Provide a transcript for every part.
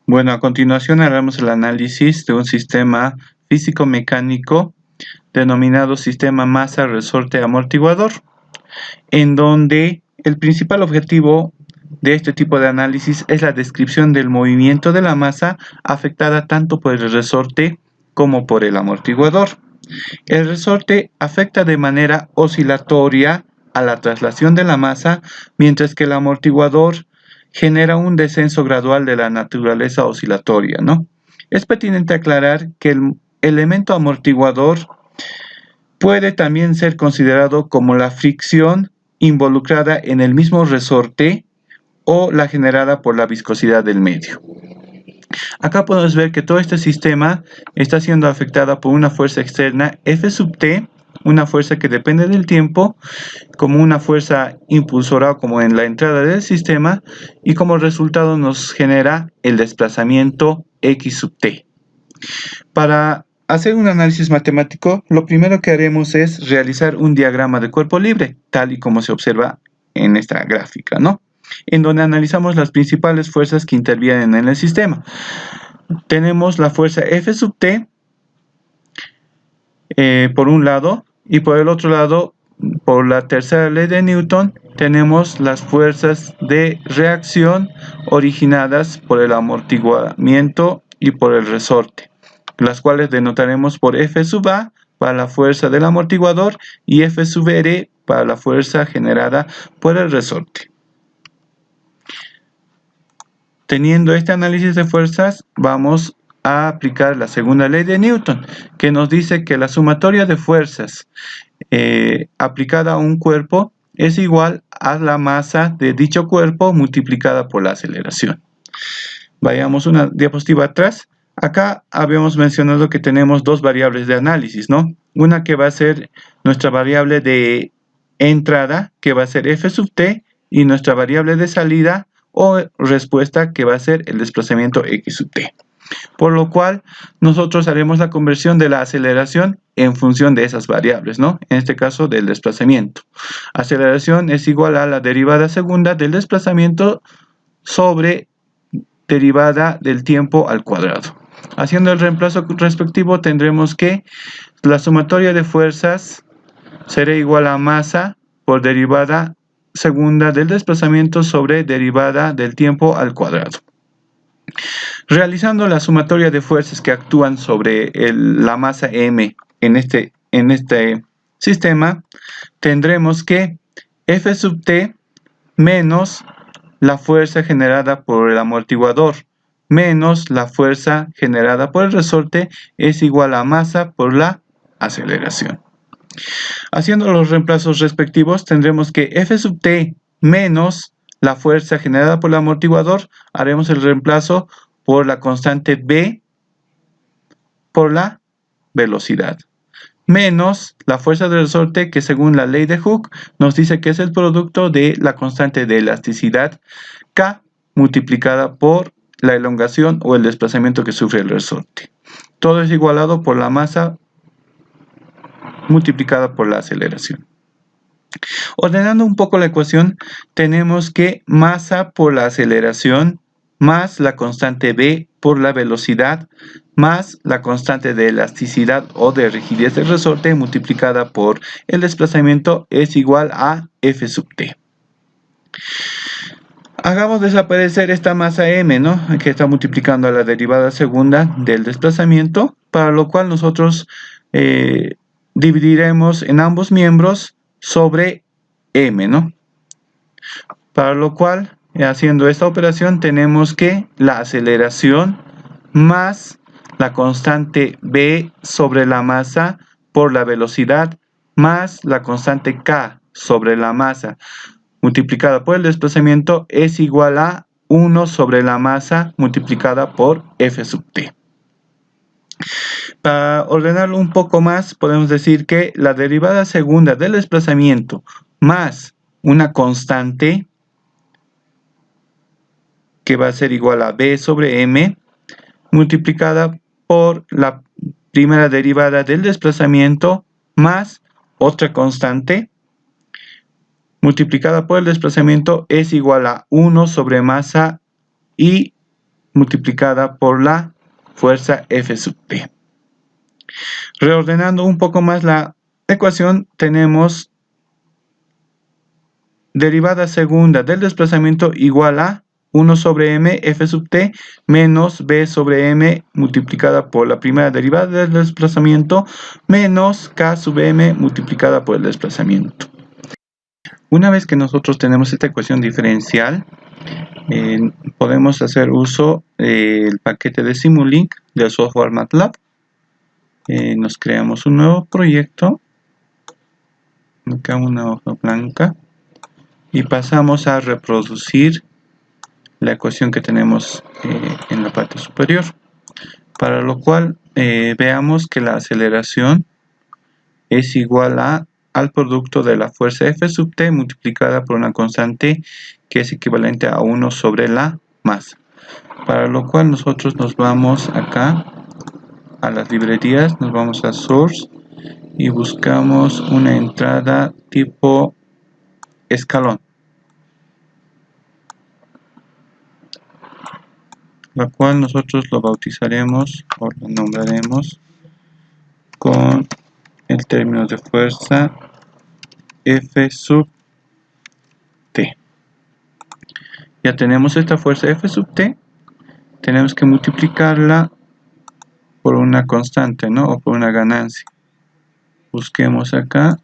Bueno, a continuación haremos el análisis de un sistema físico-mecánico denominado sistema masa-resorte-amortiguador, en donde el principal objetivo de este tipo de análisis es la descripción del movimiento de la masa afectada tanto por el resorte como por el amortiguador. El resorte afecta de manera oscilatoria a la traslación de la masa, mientras que el amortiguador genera un descenso gradual de la naturaleza oscilatoria, ¿no? Es pertinente aclarar que el elemento amortiguador puede también ser considerado como la fricción involucrada en el mismo resorte o la generada por la viscosidad del medio. Acá podemos ver que todo este sistema está siendo afectado por una fuerza externa F sub t, una fuerza que depende del tiempo, como una fuerza impulsora como en la entrada del sistema, y como resultado nos genera el desplazamiento X sub t. Para hacer un análisis matemático, lo primero que haremos es realizar un diagrama de cuerpo libre, tal y como se observa en esta gráfica, ¿no? En donde analizamos las principales fuerzas que intervienen en el sistema. Tenemos la fuerza F sub t por un lado, y por el otro lado, por la tercera ley de Newton, tenemos las fuerzas de reacción originadas por el amortiguamiento y por el resorte, las cuales denotaremos por F sub A para la fuerza del amortiguador y F sub R para la fuerza generada por el resorte. Teniendo este análisis de fuerzas, vamos a aplicar la segunda ley de Newton, que nos dice que la sumatoria de fuerzas aplicada a un cuerpo es igual a la masa de dicho cuerpo multiplicada por la aceleración. Vayamos una diapositiva atrás. Acá habíamos mencionado que tenemos dos variables de análisis, ¿no? Una que va a ser nuestra variable de entrada, que va a ser F sub t, y nuestra variable de salida o respuesta, que va a ser el desplazamiento X sub t. Por lo cual, nosotros haremos la conversión de la aceleración en función de esas variables, ¿no? En este caso, del desplazamiento. Aceleración es igual a la derivada segunda del desplazamiento sobre derivada del tiempo al cuadrado. Haciendo el reemplazo respectivo, tendremos que la sumatoria de fuerzas será igual a masa por derivada segunda del desplazamiento sobre derivada del tiempo al cuadrado. Realizando la sumatoria de fuerzas que actúan sobre la masa m en este sistema, tendremos que F sub t menos la fuerza generada por el amortiguador menos la fuerza generada por el resorte es igual a masa por la aceleración. Haciendo los reemplazos respectivos, tendremos que F sub t menos la fuerza generada por el amortiguador, haremos el reemplazo por la constante B por la velocidad, menos la fuerza del resorte, que según la ley de Hooke nos dice que es el producto de la constante de elasticidad K multiplicada por la elongación o el desplazamiento que sufre el resorte. Todo es igualado por la masa multiplicada por la aceleración. Ordenando un poco la ecuación, tenemos que masa por la aceleración más la constante B por la velocidad más la constante de elasticidad o de rigidez del resorte multiplicada por el desplazamiento es igual a F sub t. Hagamos desaparecer esta masa m, ¿no? Que está multiplicando a la derivada segunda del desplazamiento, para lo cual nosotros dividiremos en ambos miembros sobre m, ¿no? Para lo cual, haciendo esta operación, tenemos que la aceleración más la constante b sobre la masa por la velocidad más la constante k sobre la masa multiplicada por el desplazamiento es igual a 1 sobre la masa multiplicada por F sub t. Para ordenarlo un poco más, podemos decir que la derivada segunda del desplazamiento más una constante que va a ser igual a b sobre m multiplicada por la primera derivada del desplazamiento más otra constante multiplicada por el desplazamiento es igual a 1 sobre masa y multiplicada por la fuerza F sub T. Reordenando un poco más la ecuación, tenemos derivada segunda del desplazamiento igual a 1 sobre m F sub T menos B sobre m multiplicada por la primera derivada del desplazamiento menos K sub m multiplicada por el desplazamiento. Una vez que nosotros tenemos esta ecuación diferencial, podemos hacer uso del paquete de Simulink del software MATLAB. Nos creamos un nuevo proyecto, acá una hoja blanca, y pasamos a reproducir la ecuación que tenemos en la parte superior, para lo cual veamos que la aceleración es igual al producto de la fuerza F sub T multiplicada por una constante que es equivalente a 1 sobre la masa, para lo cual nosotros nos vamos acá a las librerías, nos vamos a Source y buscamos una entrada tipo escalón, la cual nosotros lo bautizaremos o lo nombraremos con el término de fuerza F sub T. Ya tenemos esta fuerza F sub T, tenemos que multiplicarla por una constante, ¿no? O por una ganancia. Busquemos acá,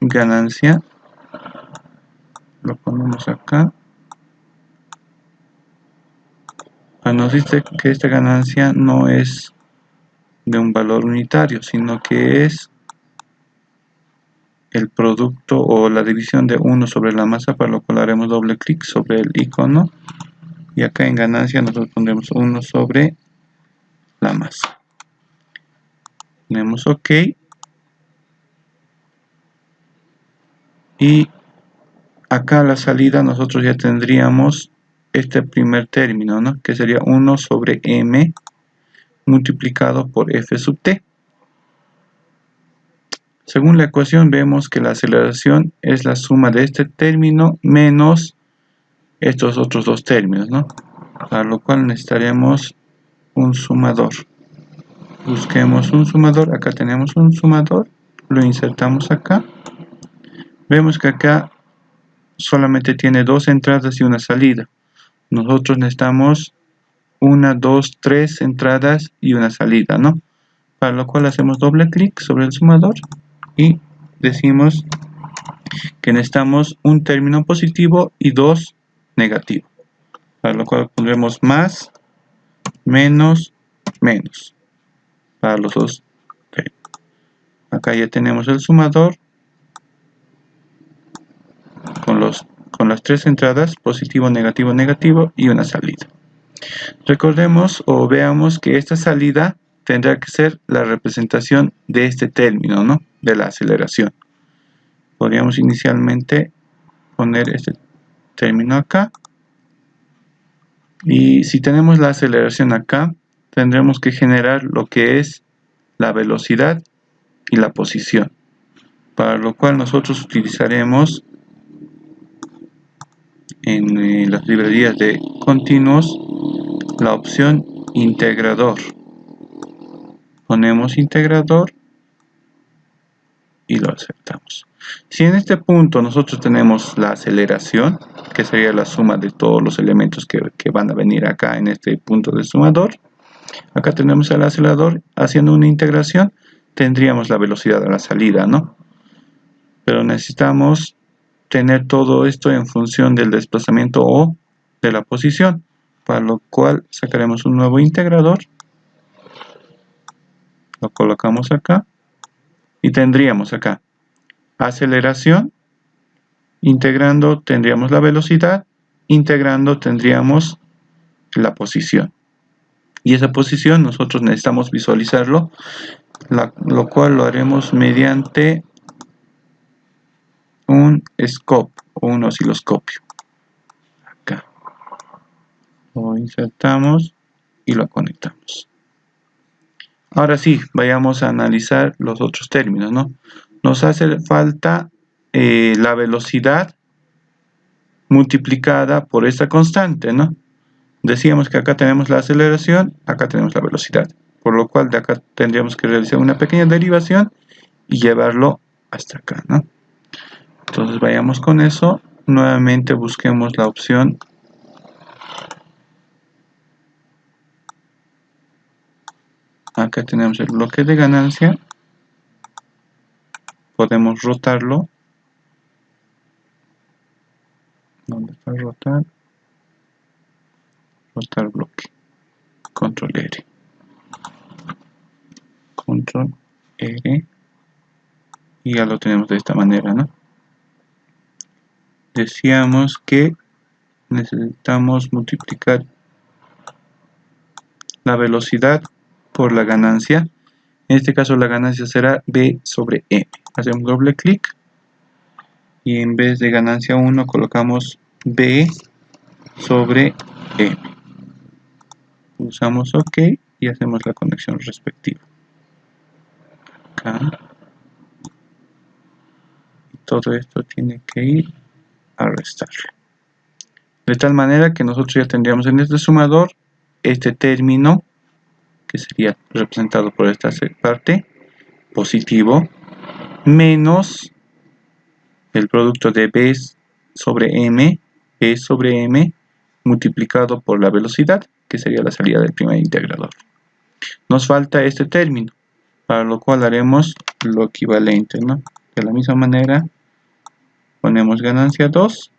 ganancia, lo ponemos acá. Nos dice que esta ganancia no es de un valor unitario, sino que es el producto o la división de 1 sobre la masa, para lo cual haremos doble clic sobre el icono y acá en ganancia nosotros pondremos 1 sobre la masa. Ponemos OK y acá a la salida nosotros ya tendríamos este primer término, ¿no? Que sería 1 sobre m multiplicado por F sub T. Según la ecuación vemos que la aceleración es la suma de este término menos estos otros dos términos, ¿no? Para lo cual necesitaremos un sumador. Busquemos un sumador, acá tenemos un sumador, lo insertamos acá. Vemos que acá solamente tiene dos entradas y una salida. Nosotros necesitamos 1, 2, 3 entradas y una salida, ¿no? Para lo cual hacemos doble clic sobre el sumador y decimos que necesitamos un término positivo y dos negativos. Para lo cual pondremos más, menos, menos. Para los dos. Okay. Acá ya tenemos el sumador con las tres entradas, positivo, negativo, negativo y una salida. Recordemos o veamos que esta salida tendrá que ser la representación de este término, ¿no? De la aceleración. Podríamos inicialmente poner este término acá. Y si tenemos la aceleración acá, tendremos que generar lo que es la velocidad y la posición. Para lo cual nosotros utilizaremos en las librerías de continuos la opción integrador. Ponemos integrador y lo aceptamos. Si en este punto nosotros tenemos la aceleración, que sería la suma de todos los elementos que van a venir acá en este punto del sumador, acá tenemos el acelerador, haciendo una integración tendríamos la velocidad a la salida, ¿no? Pero necesitamos tener todo esto en función del desplazamiento o de la posición, para lo cual sacaremos un nuevo integrador, lo colocamos acá y tendríamos acá aceleración, integrando tendríamos la velocidad, integrando tendríamos la posición, y esa posición nosotros necesitamos visualizarlo, lo cual lo haremos mediante un scope o un osciloscopio. Acá lo insertamos y lo conectamos. Ahora sí, vayamos a analizar los otros términos, ¿no? Nos hace falta la velocidad multiplicada por esta constante, ¿no? Decíamos que acá tenemos la aceleración, acá tenemos la velocidad, por lo cual de acá tendríamos que realizar una pequeña derivación y llevarlo hasta acá, ¿no? Entonces vayamos con eso, nuevamente busquemos la opción acá tenemos el bloque de ganancia, podemos rotarlo. ¿Dónde está rotar? Rotar bloque. Control R. Control R. Y ya lo tenemos de esta manera, ¿no? Decíamos que necesitamos multiplicar la velocidad por la ganancia. En este caso la ganancia será B sobre M. Hacemos doble clic y en vez de ganancia 1 colocamos B sobre M. Pulsamos OK y hacemos la conexión respectiva. Acá. Y todo esto tiene que ir a restarle. De tal manera que nosotros ya tendríamos en este sumador este término que sería representado por esta parte positivo menos el producto de B sobre M multiplicado por la velocidad, que sería la salida del primer integrador. Nos falta este término, para lo cual haremos lo equivalente, ¿no? De la misma manera ponemos ganancia 2,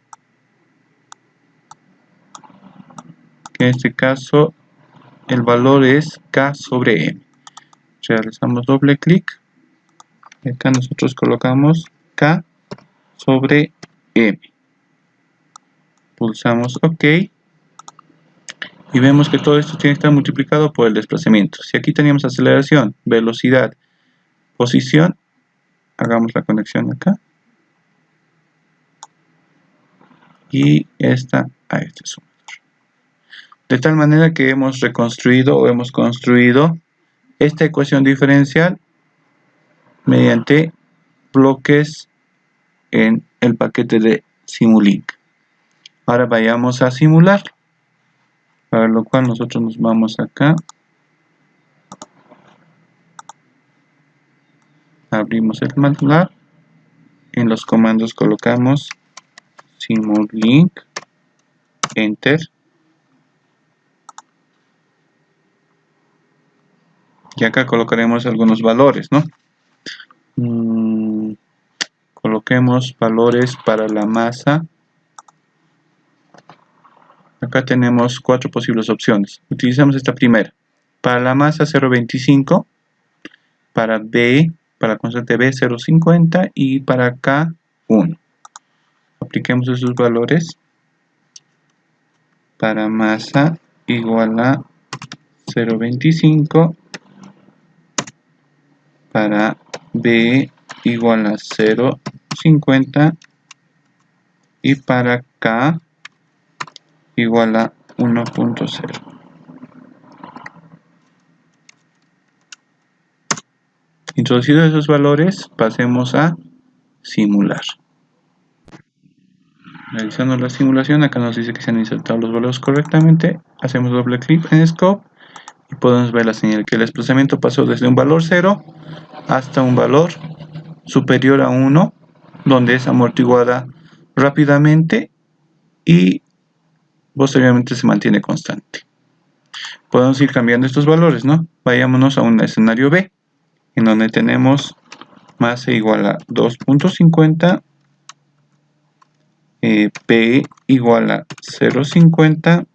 que en este caso el valor es K sobre M. Realizamos doble clic y acá nosotros colocamos K sobre M. Pulsamos OK y vemos que todo esto tiene que estar multiplicado por el desplazamiento. Si aquí teníamos aceleración, velocidad, posición, hagamos la conexión acá y esta a este sumador. De tal manera que hemos reconstruido o hemos construido esta ecuación diferencial mediante bloques en el paquete de Simulink. Ahora vayamos a simular, para lo cual nosotros nos vamos acá, abrimos el MATLAB, en los comandos colocamos Simulink, Enter, y acá colocaremos algunos valores, ¿no? Coloquemos valores para la masa. Acá tenemos 4 posibles opciones. Utilizamos esta primera. Para la masa 0.25, para B, para la constante B 0.50 y para K 1. Apliquemos esos valores. Para masa igual a 0.25, para B igual a 0.50 y para K igual a 1.0. Introducidos esos valores, pasemos a simular. Realizando la simulación, acá nos dice que se han insertado los valores correctamente. Hacemos doble clic en Scope y podemos ver la señal que el desplazamiento pasó desde un valor 0 hasta un valor superior a 1, donde es amortiguada rápidamente y posteriormente se mantiene constante. Podemos ir cambiando estos valores, ¿no? Vayámonos a un escenario B, en donde tenemos masa igual a 2.50, P igual a 0.50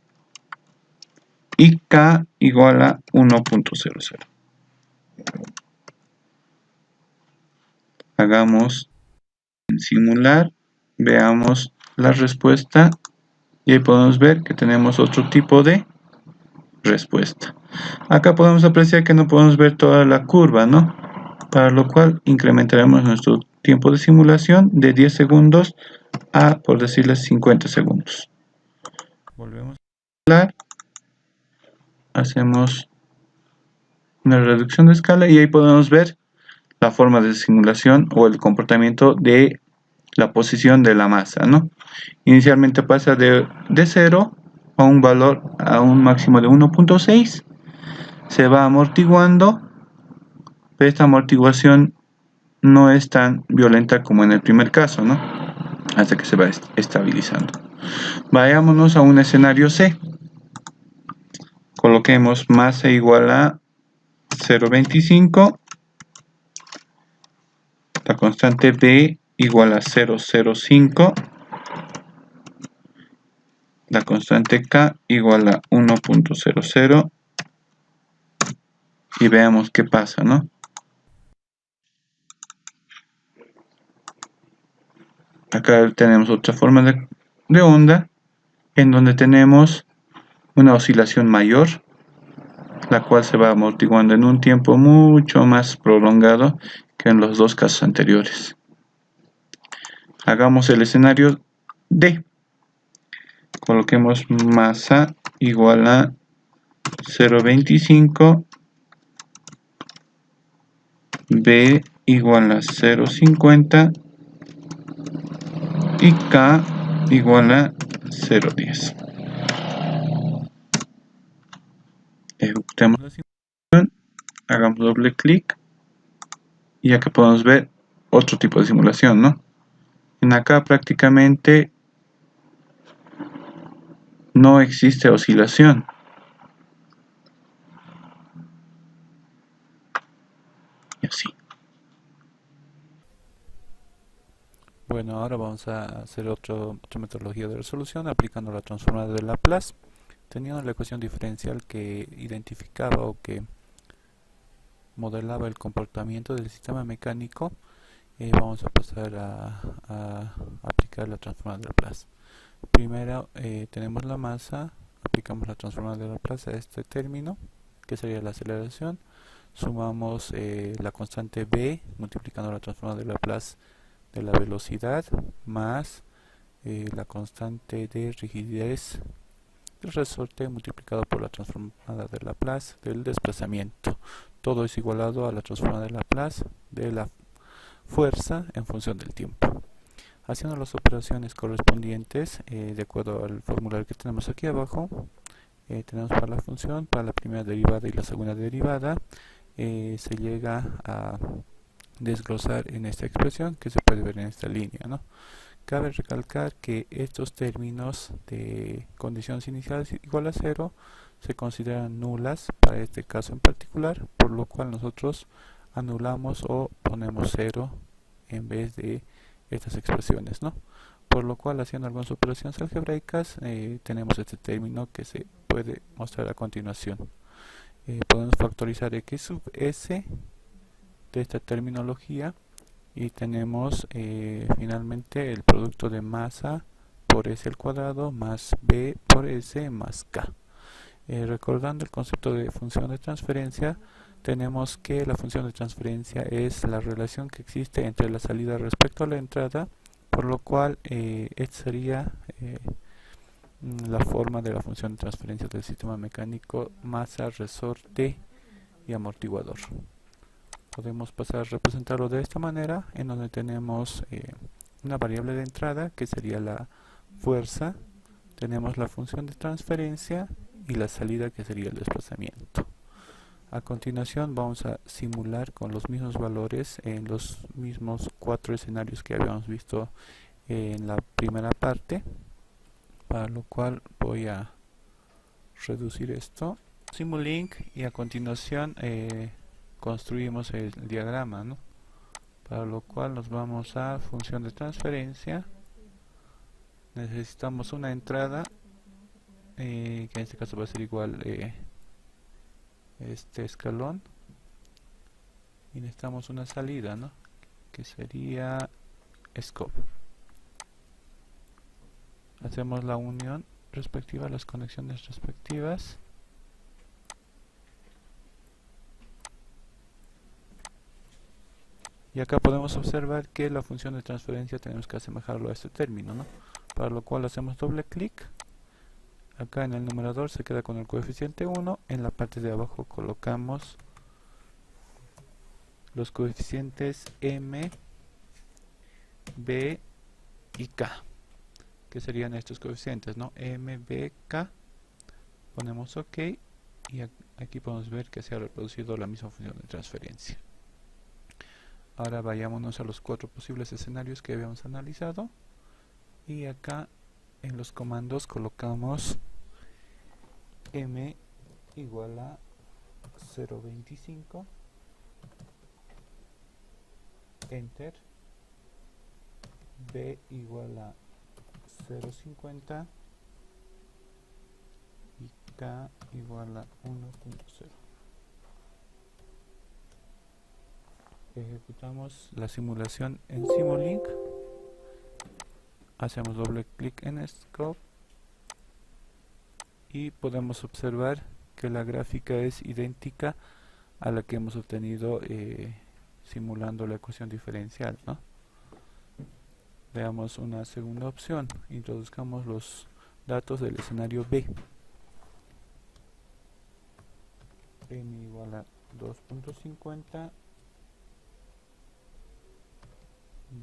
y K igual a 1.00. Hagamos en simular, veamos la respuesta y ahí podemos ver que tenemos otro tipo de respuesta. Acá podemos apreciar que no podemos ver toda la curva, ¿no? Para lo cual incrementaremos nuestro tiempo de simulación de 10 segundos a, por decirles, 50 segundos. Volvemos a simular, hacemos una reducción de escala y ahí podemos ver la forma de simulación o el comportamiento de la posición de la masa, ¿no? Inicialmente pasa de 0 a un valor, a un máximo de 1.6, se va amortiguando, pero esta amortiguación no es tan violenta como en el primer caso, ¿no? Hasta que se va estabilizando. Vayámonos a un escenario C. Coloquemos masa igual a 0.25, la constante B igual a 0.05, la constante K igual a 1.00 y veamos qué pasa, ¿no? Acá tenemos otra forma de onda en donde tenemos una oscilación mayor, la cual se va amortiguando en un tiempo mucho más prolongado que en los dos casos anteriores. Hagamos el escenario D. Coloquemos masa igual a 0.25, B igual a 0.50 y K igual a 0.10. Ejecutemos la simulación, hagamos doble clic y acá podemos ver otro tipo de simulación, ¿no? En acá prácticamente no existe oscilación. Y así. Bueno, ahora vamos a hacer otra metodología de resolución aplicando la transformada de Laplace, teniendo la ecuación diferencial que identificaba o que modelaba el comportamiento del sistema mecánico. Vamos a pasar a aplicar la transformada de Laplace. Primero tenemos la masa, aplicamos la transformada de Laplace a este término, que sería la aceleración. Sumamos la constante b multiplicando la transformada de Laplace de la velocidad más la constante de rigidez del resorte multiplicado por la transformada de Laplace del desplazamiento. Todo es igualado a la transformada de Laplace de la fuerza en función del tiempo. Haciendo las operaciones correspondientes de acuerdo al formulario que tenemos aquí abajo, tenemos para la función, para la primera derivada y la segunda derivada, se llega a desglosar en esta expresión que se puede ver en esta línea, ¿no? Cabe recalcar que estos términos de condiciones iniciales igual a 0 se consideran nulas para este caso en particular, por lo cual nosotros anulamos o ponemos 0 en vez de estas expresiones, ¿no? Por lo cual, haciendo algunas operaciones algebraicas, tenemos este término que se puede mostrar a continuación. Podemos factorizar x sub s de esta terminología y tenemos finalmente el producto de masa por s al cuadrado más b por s más k. Recordando el concepto de función de transferencia, tenemos que la función de transferencia es la relación que existe entre la salida respecto a la entrada, por lo cual esta sería la forma de la función de transferencia del sistema mecánico masa, resorte y amortiguador. Podemos pasar a representarlo de esta manera, en donde tenemos una variable de entrada que sería la fuerza, tenemos la función de transferencia y la salida que sería el desplazamiento. A continuación vamos a simular con los mismos valores en los mismos 4 escenarios que habíamos visto en la primera parte, para lo cual voy a reducir esto, Simulink, y a continuación construimos el diagrama, ¿no? Para lo cual nos vamos a función de transferencia, necesitamos una entrada que en este caso va a ser igual este escalón, y necesitamos una salida, ¿no? Que sería scope. Hacemos la unión respectiva, las conexiones respectivas, y acá podemos observar que la función de transferencia tenemos que asemejarlo a este término, ¿no? Para lo cual hacemos doble clic. Acá en el numerador se queda con el coeficiente 1, en la parte de abajo colocamos los coeficientes m, b y k, que serían estos coeficientes, ¿no? M, B, K, ponemos OK y aquí podemos ver que se ha reproducido la misma función de transferencia. Ahora vayámonos a los 4 posibles escenarios que habíamos analizado y acá en los comandos colocamos m igual a 0.25, enter, b igual a 0.50 y k igual a 1.0. Ejecutamos la simulación en Simulink, hacemos doble clic en Scope y podemos observar que la gráfica es idéntica a la que hemos obtenido simulando la ecuación diferencial, ¿no? Veamos una segunda opción, introduzcamos los datos del escenario B. M igual a 2.50,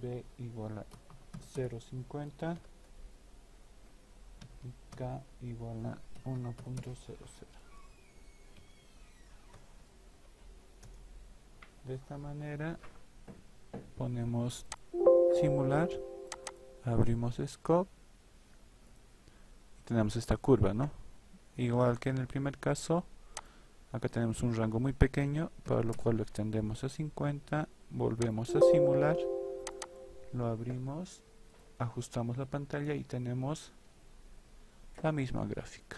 B igual a 0.50 y K igual a 1.00. De esta manera ponemos simular, abrimos Scope y tenemos esta curva, ¿no? Igual que en el primer caso, acá tenemos un rango muy pequeño, para lo cual lo extendemos a 50, volvemos a simular, lo abrimos, ajustamos la pantalla y tenemos la misma gráfica.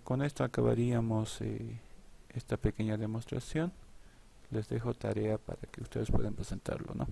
Con esto acabaríamos esta pequeña demostración. Les dejo tarea para que ustedes puedan presentarlo, ¿no?